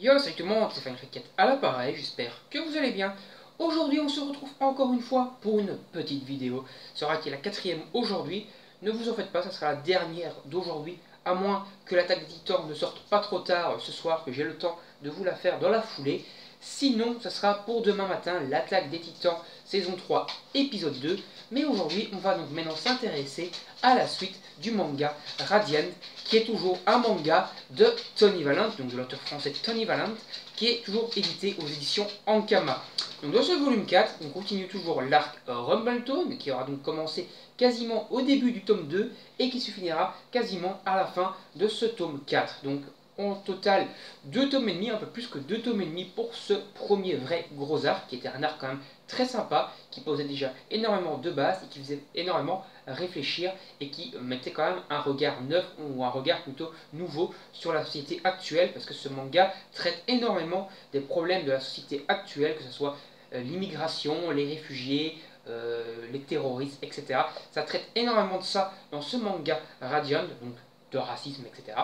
Yo, salut tout le monde, c'est Final Cricket à l'appareil, j'espère que vous allez bien. Aujourd'hui, on se retrouve encore une fois pour une petite vidéo. Ce sera qui est la quatrième aujourd'hui. Ne vous en faites pas, ça sera la dernière d'aujourd'hui, à moins que l'attaque des titans ne sorte pas trop tard ce soir, que j'ai le temps de vous la faire dans la foulée. Sinon, ça sera pour demain matin, l'attaque des titans, saison 3, épisode 2. Mais aujourd'hui, on va donc maintenant s'intéresser à la suite du manga Radiant, qui est toujours un manga de Tony Valent, donc de l'auteur français Tony Valent, qui est toujours édité aux éditions Ankama. Donc dans ce volume 4, on continue toujours l'arc Rumbletone, qui aura donc commencé quasiment au début du tome 2 et qui se finira quasiment à la fin de ce tome 4. Donc en total 2 tomes et demi, un peu plus que 2 tomes et demi pour ce premier vrai gros arc, qui était un arc quand même très sympa, qui posait déjà énormément de bases et qui faisait énormément réfléchir et qui mettait quand même un regard neuf ou un regard plutôt nouveau sur la société actuelle, parce que ce manga traite énormément des problèmes de la société actuelle, que ce soit l'immigration, les réfugiés, les terroristes, etc. Ça traite énormément de ça dans ce manga Radiant, donc de racisme, etc.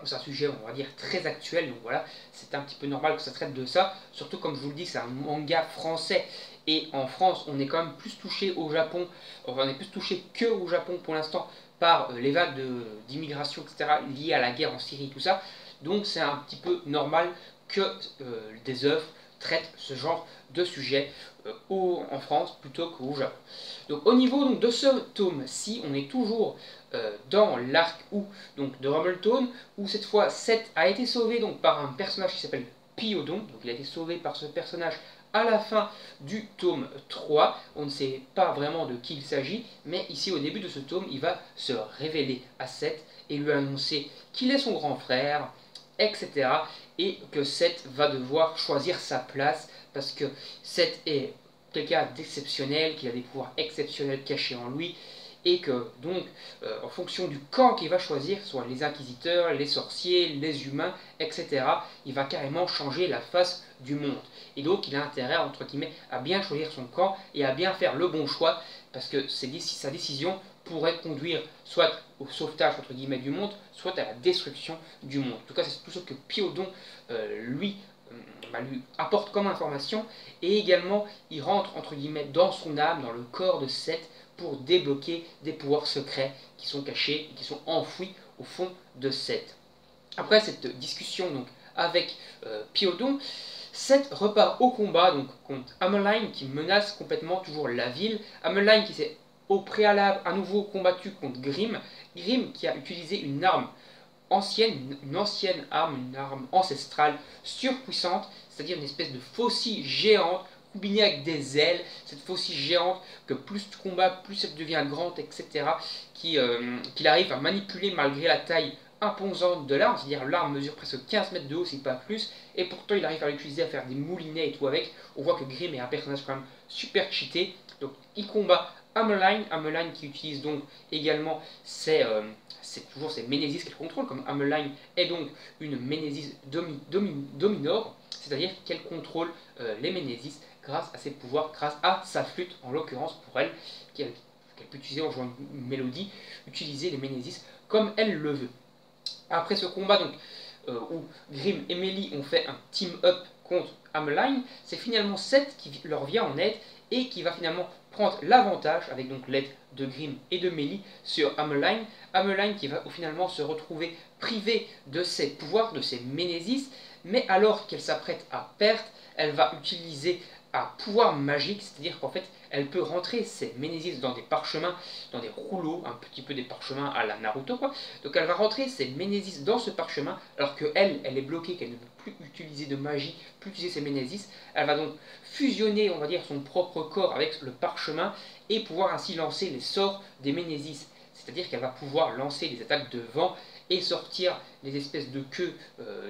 C'est un sujet, on va dire, très actuel, donc voilà, c'est un petit peu normal que ça traite de ça, surtout comme je vous le dis, c'est un manga français, et en France, on est quand même plus touché au Japon, enfin on est plus touché que au Japon pour l'instant, par les vagues d'immigration, etc., liées à la guerre en Syrie, tout ça, donc c'est un petit peu normal que des œuvres traitent ce genre de sujet en France plutôt qu'au Japon. Donc au niveau donc, de ce tome-ci, on est toujours dans l'arc donc, de Rumbletone, où cette fois Seth a été sauvé donc, par un personnage qui s'appelle Piodon. Donc il a été sauvé par ce personnage à la fin du tome 3. On ne sait pas vraiment de qui il s'agit, mais ici au début de ce tome, il va se révéler à Seth et lui annoncer qu'il est son grand frère, etc. Et que Seth va devoir choisir sa place parce que Seth est quelqu'un d'exceptionnel, qui a des pouvoirs exceptionnels cachés en lui, et que donc en fonction du camp qu'il va choisir, soit les inquisiteurs, les sorciers, les humains, etc., il va carrément changer la face du monde. Et donc il a intérêt, entre guillemets, à bien choisir son camp et à bien faire le bon choix, parce que sa décision pourrait conduire soit au sauvetage, entre guillemets, du monde, soit à la destruction du monde. En tout cas, c'est tout ce que Piodon lui apporte comme information, et également il rentre entre guillemets dans son âme, dans le corps de Seth, pour débloquer des pouvoirs secrets qui sont cachés et qui sont enfouis au fond de Seth. Après cette discussion donc avec Piodon, Seth repart au combat donc contre Ameline qui menace complètement toujours la ville. Ameline qui s'est au préalable à nouveau combattu contre Grim. Grim qui a utilisé une arme ancienne, une ancienne arme, une arme ancestrale surpuissante, c'est-à-dire une espèce de faucille géante combinée avec des ailes, cette faucille géante que plus tu combats, plus elle devient grande, etc., qu'il arrive à manipuler malgré la taille imposante de l'arme, c'est-à-dire l'arme mesure presque 15 mètres de haut, c'est pas plus, et pourtant il arrive à l'utiliser, à faire des moulinets et tout avec. On voit que Grim est un personnage quand même super cheaté, donc il combat Ameline qui utilise donc également c'est toujours ces Ménésis qu'elle contrôle, comme Ameline est donc une Ménésis Dominor, c'est-à-dire qu'elle contrôle les Ménésis grâce à ses pouvoirs, grâce à sa flûte en l'occurrence pour elle, qu'elle peut utiliser en jouant une mélodie, utiliser les Ménésis comme elle le veut. Après ce combat donc, où Grim et Mélie ont fait un team-up contre Ameline, c'est finalement Seth qui leur vient en aide et qui va finalement prendre l'avantage, avec donc l'aide de Grim et de Mélie, sur Ameline. Ameline qui va finalement se retrouver privée de ses pouvoirs, de ses Ménésis, mais alors qu'elle s'apprête à perdre, elle va utiliser un pouvoir magique, c'est-à-dire qu'en fait, elle peut rentrer ses Ménésis dans des parchemins, dans des rouleaux, un petit peu des parchemins à la Naruto, quoi. Donc elle va rentrer ses Ménésis dans ce parchemin, alors qu'elle, elle est bloquée, qu'elle ne peut plus utiliser de magie, plus utiliser ses Ménésis. Elle va donc fusionner, on va dire, son propre corps avec le parchemin et pouvoir ainsi lancer les sorts des Ménésis. C'est-à-dire qu'elle va pouvoir lancer des attaques de vent et sortir des espèces de queues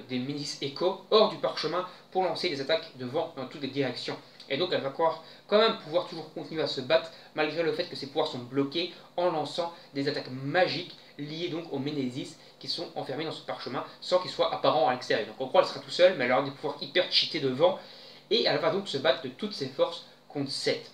des Ménésis Echo hors du parchemin pour lancer des attaques de vent dans toutes les directions. Et donc elle va quand même pouvoir toujours continuer à se battre malgré le fait que ses pouvoirs sont bloqués en lançant des attaques magiques liées donc aux Ménésis qui sont enfermés dans ce parchemin sans qu'ils soient apparents à l'extérieur. Donc on croit qu'elle sera tout seule, mais elle aura des pouvoirs hyper cheatés de vent et elle va donc se battre de toutes ses forces contre Seth.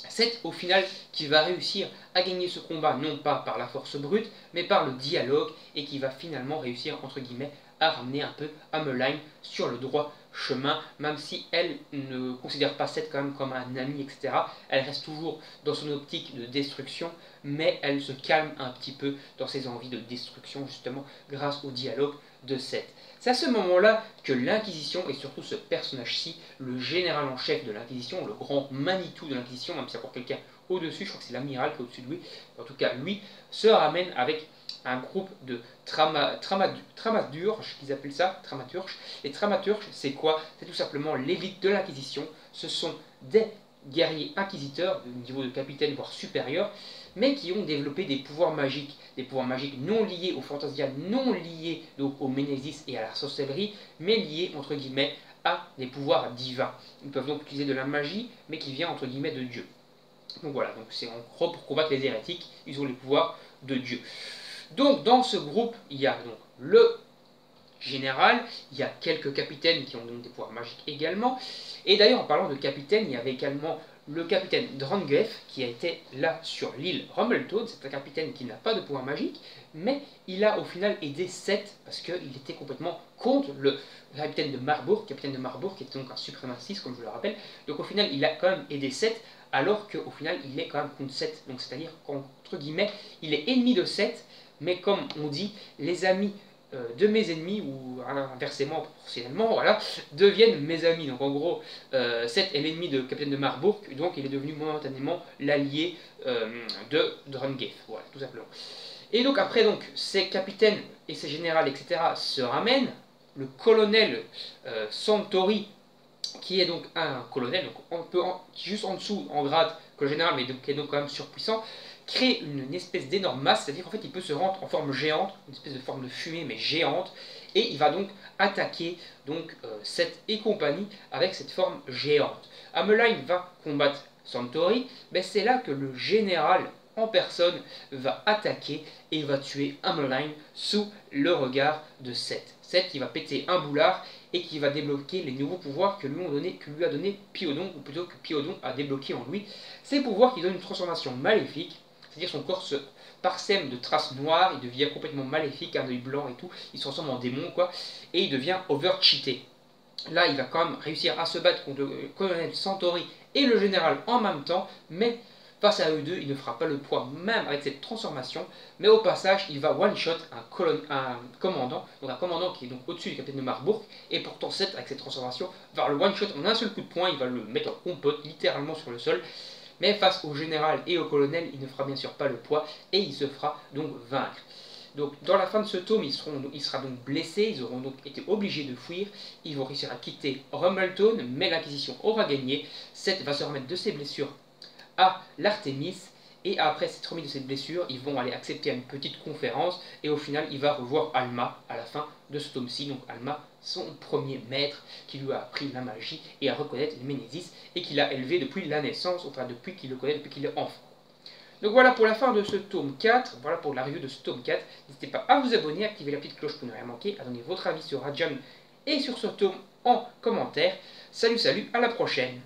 Seth au final qui va réussir à gagner ce combat non pas par la force brute mais par le dialogue et qui va finalement réussir entre guillemets à ramener un peu Ameline sur le droit chemin, même si elle ne considère pas Seth quand même comme un ami, etc. Elle reste toujours dans son optique de destruction, mais elle se calme un petit peu dans ses envies de destruction, justement, grâce au dialogue de Seth. C'est à ce moment-là que l'Inquisition, et surtout ce personnage-ci, le général en chef de l'Inquisition, le grand Manitou de l'Inquisition, même si c'est encore quelqu'un au-dessus, je crois que c'est l'amiral qui est au-dessus de lui, en tout cas lui, se ramène avec un groupe de thaumaturges, qu'ils appellent ça, thaumaturges. Les thaumaturges, c'est quoi? C'est tout simplement l'élite de l'Inquisition. Ce sont des guerriers inquisiteurs, de niveau de capitaine, voire supérieur, mais qui ont développé des pouvoirs magiques non liés aux Fantasia, non liés donc au Ménésis et à la sorcellerie, mais liés, entre guillemets, à des pouvoirs divins. Ils peuvent donc utiliser de la magie, mais qui vient, entre guillemets, de Dieu. Donc voilà, donc c'est en gros pour combattre les hérétiques, ils ont les pouvoirs de Dieu. Donc dans ce groupe, il y a donc le général, il y a quelques capitaines qui ont donc des pouvoirs magiques également. Et d'ailleurs, en parlant de capitaine, il y avait également le capitaine Drangef qui a été là sur l'île Rumbletoad. C'est un capitaine qui n'a pas de pouvoir magique, mais il a au final aidé Seth parce qu'il était complètement contre le capitaine de Marbourg qui était donc un suprémaciste, comme je le rappelle. Donc au final, il a quand même aidé Seth, alors qu'au final, il est quand même contre Seth. Donc c'est-à-dire qu'entre guillemets, il est ennemi de Seth, mais comme on dit, les amis de mes ennemis, ou inversement proportionnellement, voilà, deviennent mes amis. Donc en gros, Seth est l'ennemi de Capitaine de Marbourg, donc il est devenu momentanément l'allié de Drangef, voilà, tout simplement. Et donc après, donc, ces capitaines et ces générales, etc., se ramènent. Le colonel Santori, qui est donc un colonel, donc on peut juste en dessous en grade que le général, mais donc, qui est donc quand même surpuissant, crée une espèce d'énorme masse, c'est-à-dire qu'en fait il peut se rendre en forme géante, une espèce de forme de fumée mais géante, et il va donc attaquer donc Seth et compagnie avec cette forme géante. Ameline va combattre Santori, mais c'est là que le général en personne va attaquer et va tuer Ameline sous le regard de Seth. Seth qui va péter un boulard et qui va débloquer les nouveaux pouvoirs que lui a donné Piodon, ou plutôt que Piodon a débloqué en lui. Ces pouvoirs qui donnent une transformation maléfique, c'est-à-dire son corps se parsème de traces noires, il devient complètement maléfique, un œil blanc et tout, il se transforme en démon quoi, et il devient over-cheaté. Là il va quand même réussir à se battre contre le colonel Santori et le général en même temps, mais face à eux deux, il ne fera pas le poids même avec cette transformation, mais au passage, il va one-shot un commandant, donc un commandant qui est donc au-dessus du capitaine de Marbourg, et pourtant Seth, avec cette transformation, va le one-shot en un seul coup de poing, il va le mettre en compote, littéralement sur le sol, mais face au général et au colonel, il ne fera bien sûr pas le poids, et il se fera donc vaincre. Donc dans la fin de ce tome, il sera donc blessé, ils auront donc été obligés de fuir, ils vont réussir à quitter Rumbletoad, mais l'Inquisition aura gagné, Seth va se remettre de ses blessures à l'Artémis, et après s'être remis de cette blessure, ils vont aller accepter une petite conférence, et au final il va revoir Alma à la fin de ce tome-ci, donc Alma, son premier maître, qui lui a appris la magie et à reconnaître les Ménésis, et qui l'a élevé depuis la naissance, enfin depuis qu'il le connaît, depuis qu'il est enfant. Donc voilà pour la fin de ce tome 4, voilà pour la review de ce tome 4, n'hésitez pas à vous abonner, à activer la petite cloche pour ne rien manquer, à donner votre avis sur Radium et sur ce tome en commentaire. Salut, à la prochaine!